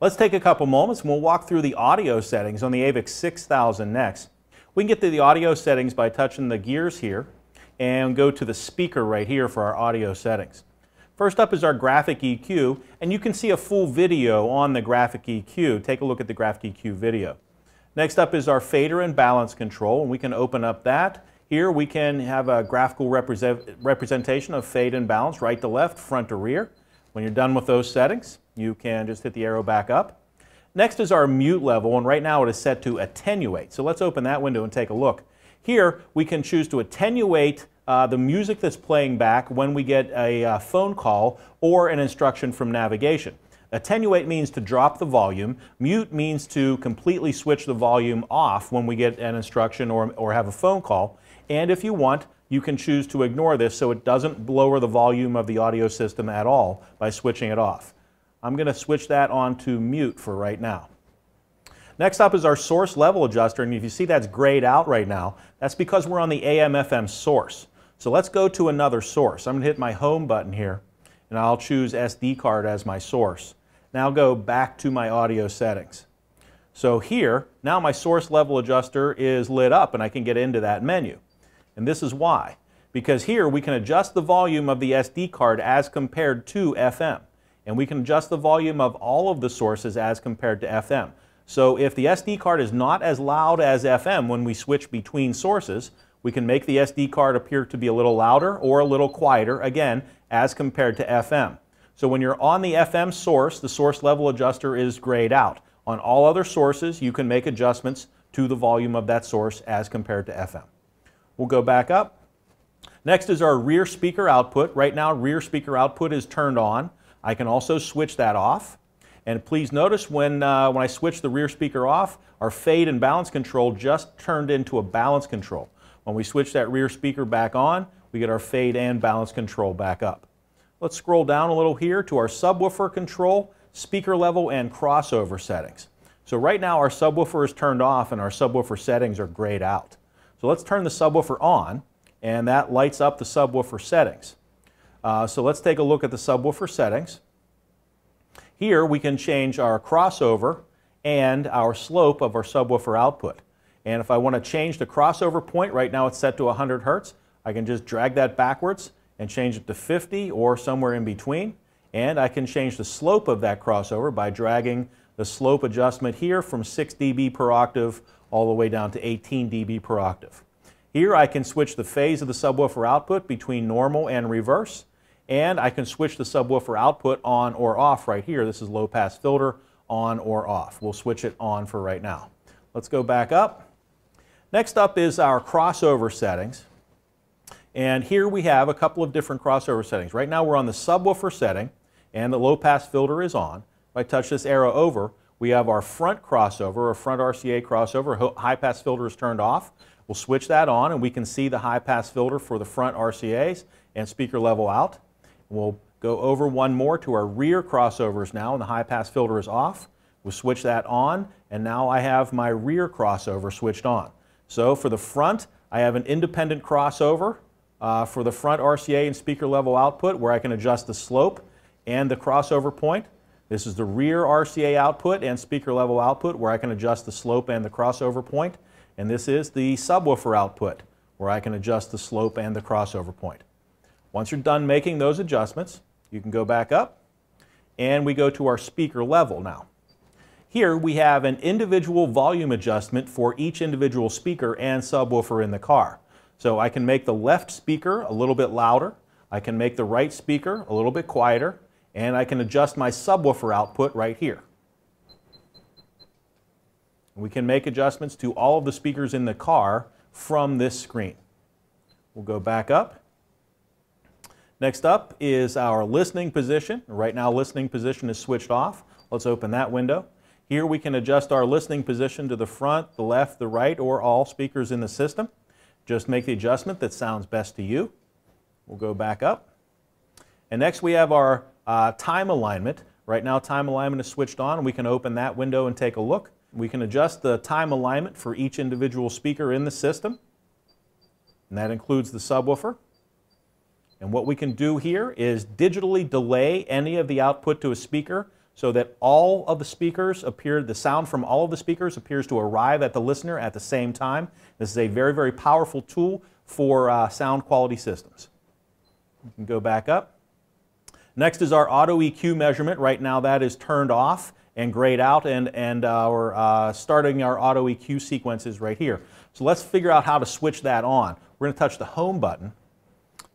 Let's take a couple moments and we'll walk through the audio settings on the AVIC-6000NEX. We can get to the audio settings by touching the gears here and go to the speaker right here for our audio settings. First up is our graphic EQ, and you can see a full video on the graphic EQ. Take a look at the graphic EQ video. Next up is our fader and balance control, and we can open up that. Here we can have a graphical representation of fade and balance, right to left, front to rear. When you're done with those settings, you can just hit the arrow back up. Next is our mute level, and right now it is set to attenuate. So let's open that window and take a look. Here we can choose to attenuate the music that's playing back when we get a phone call or an instruction from navigation. Attenuate means to drop the volume. Mute means to completely switch the volume off when we get an instruction or have a phone call. And if you want, you can choose to ignore this so it doesn't lower the volume of the audio system at all by switching it off. I'm going to switch that on to mute for right now. Next up is our source level adjuster, and if you see that's grayed out right now, that's because we're on the AM/FM source. So let's go to another source. I'm going to hit my home button here, and I'll choose SD card as my source. Now I'll go back to my audio settings. So here, now my source level adjuster is lit up and I can get into that menu. And this is why. Because here we can adjust the volume of the SD card as compared to FM. And we can adjust the volume of all of the sources as compared to FM. So if the SD card is not as loud as FM when we switch between sources, we can make the SD card appear to be a little louder or a little quieter, again, as compared to FM. So when you're on the FM source, the source level adjuster is grayed out. On all other sources, you can make adjustments to the volume of that source as compared to FM. We'll go back up. Next is our rear speaker output. Right now, rear speaker output is turned on. I can also switch that off. And please notice when I switch the rear speaker off, our fade and balance control just turned into a balance control. When we switch that rear speaker back on, we get our fade and balance control back up. Let's scroll down a little here to our subwoofer control, speaker level, and crossover settings. So right now our subwoofer is turned off and our subwoofer settings are grayed out. So let's turn the subwoofer on, and that lights up the subwoofer settings. So let's take a look at the subwoofer settings. Here we can change our crossover and our slope of our subwoofer output. And if I want to change the crossover point, right now it's set to 100 Hertz, I can just drag that backwards and change it to 50 or somewhere in between. And I can change the slope of that crossover by dragging the slope adjustment here from 6 dB per octave all the way down to 18 dB per octave. Here I can switch the phase of the subwoofer output between normal and reverse, and I can switch the subwoofer output on or off right here. This is low pass filter, on or off. We'll switch it on for right now. Let's go back up. Next up is our crossover settings. And here we have a couple of different crossover settings. Right now we're on the subwoofer setting and the low pass filter is on. If I touch this arrow over, we have our front crossover, or front RCA crossover. High pass filter is turned off. We'll switch that on and we can see the high pass filter for the front RCAs and speaker level out. We'll go over one more to our rear crossovers now, and the high pass filter is off. We'll switch that on, and now I have my rear crossover switched on. So for the front, I have an independent crossover for the front RCA and speaker level output where I can adjust the slope and the crossover point. This is the rear RCA output and speaker level output where I can adjust the slope and the crossover point. And this is the subwoofer output where I can adjust the slope and the crossover point. Once you're done making those adjustments, you can go back up and we go to our speaker level now. Here we have an individual volume adjustment for each individual speaker and subwoofer in the car. So I can make the left speaker a little bit louder, I can make the right speaker a little bit quieter, and I can adjust my subwoofer output right here. We can make adjustments to all of the speakers in the car from this screen. We'll go back up. Next up is our listening position. Right now listening position is switched off. Let's open that window. Here we can adjust our listening position to the front, the left, the right, or all speakers in the system. Just make the adjustment that sounds best to you. We'll go back up. And next we have our time alignment. Right now time alignment is switched on, and we can open that window and take a look. We can adjust the time alignment for each individual speaker in the system, and that includes the subwoofer. And what we can do here is digitally delay any of the output to a speaker so that all of the speakers appear, the sound from all of the speakers appears to arrive at the listener at the same time. This is a very, very powerful tool for sound quality systems. You can go back up. Next is our auto EQ measurement. Right now that is turned off and grayed out, and we're starting our auto EQ sequences right here. So let's figure out how to switch that on. We're going to touch the home button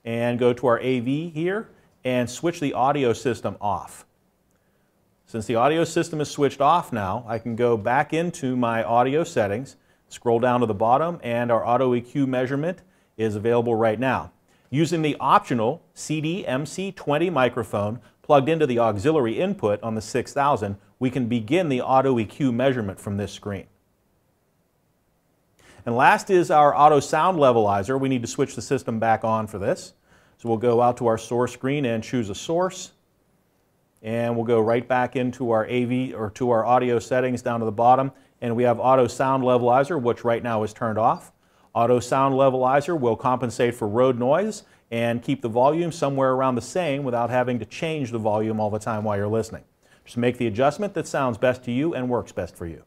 and go to our AV here and switch the audio system off. Since the audio system is switched off now, I can go back into my audio settings, scroll down to the bottom, and our auto EQ measurement is available right now. Using the optional CD-MC20 microphone plugged into the auxiliary input on the 6000, we can begin the auto EQ measurement from this screen. And last is our auto sound levelizer. We need to switch the system back on for this. So we'll go out to our source screen and choose a source. And we'll go right back into our AV or to our audio settings down to the bottom. And we have auto sound levelizer, which right now is turned off. Auto sound levelizer will compensate for road noise and keep the volume somewhere around the same without having to change the volume all the time while you're listening. Just make the adjustment that sounds best to you and works best for you.